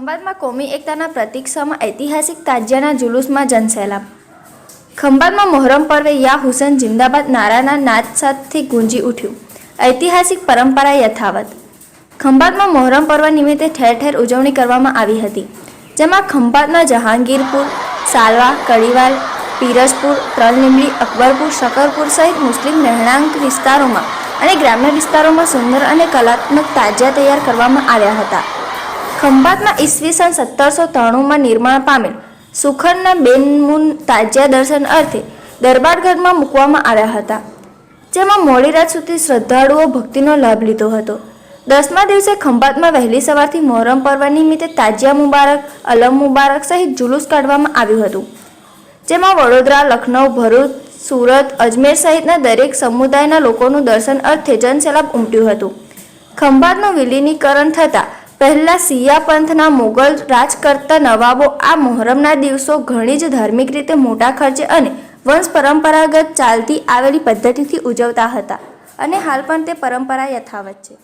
ખંભાતમાં કોમી એકતાના પ્રતીક સમા ઐતિહાસિક તાજિયાના જુલુસમાં જનસેલાબ। ખંભાતમાં મોહરમ પર્વે યા હુસૈન જિંદાબાદ નારાના નાદ સાથે ગુંજી ઉઠ્યું। ઐતિહાસિક પરંપરા યથાવત। ખંભાતમાં મોહરમ પર્વ નિમિત્તે ઠેર ઠેર ઉજવણી કરવામાં આવી હતી, જેમાં ખંભાતના જહાંગીરપુર, સાલવા, કડીવાલ, પીરસપુર, ત્રણલીંબડી, અકબરપુર, શકરપુર સહિત મુસ્લિમ રહેણાંક વિસ્તારોમાં અને ગ્રામ્ય વિસ્તારોમાં સુંદર અને કલાત્મક તાજિયા તૈયાર કરવામાં આવ્યા હતા। ખંભાતમાં ઈસવીસન 1793માં નિર્માણ પામેલ સુખડના બેનમૂન તાજિયા દર્શન અર્થે દરબારગઢમાં મૂકવામાં આવ્યા હતા, જેમાં મોડી રાત સુધી શ્રદ્ધાળુઓ ભક્તિનો લાભ લીધો હતો। 10મા દિવસે ખંભાતમાં વહેલી સવારથી મોહરમ પર્વ નિમિત્તે તાજિયા મુબારક, અલમ મુબારક સહિત જુલુસ કાઢવામાં આવ્યું હતું, જેમાં વડોદરા, લખનઉ, ભરૂચ, સુરત, અજમેર સહિતના દરેક સમુદાયના લોકોનું દર્શન અર્થે જનસેલાબ ઉમટ્યું હતું। ખંભાતનું વિલીનીકરણ થતાં પહેલા શિયા પંથના મોગલ રાજ કરતા નવાબો આ મોહરમના દિવસો ઘણી જ ધાર્મિક રીતે મોટા ખર્ચે અને વંશ પરંપરાગત ચાલતી આવેલી પદ્ધતિથી ઉજવતા હતા અને હાલ પણ તે પરંપરા યથાવત છે।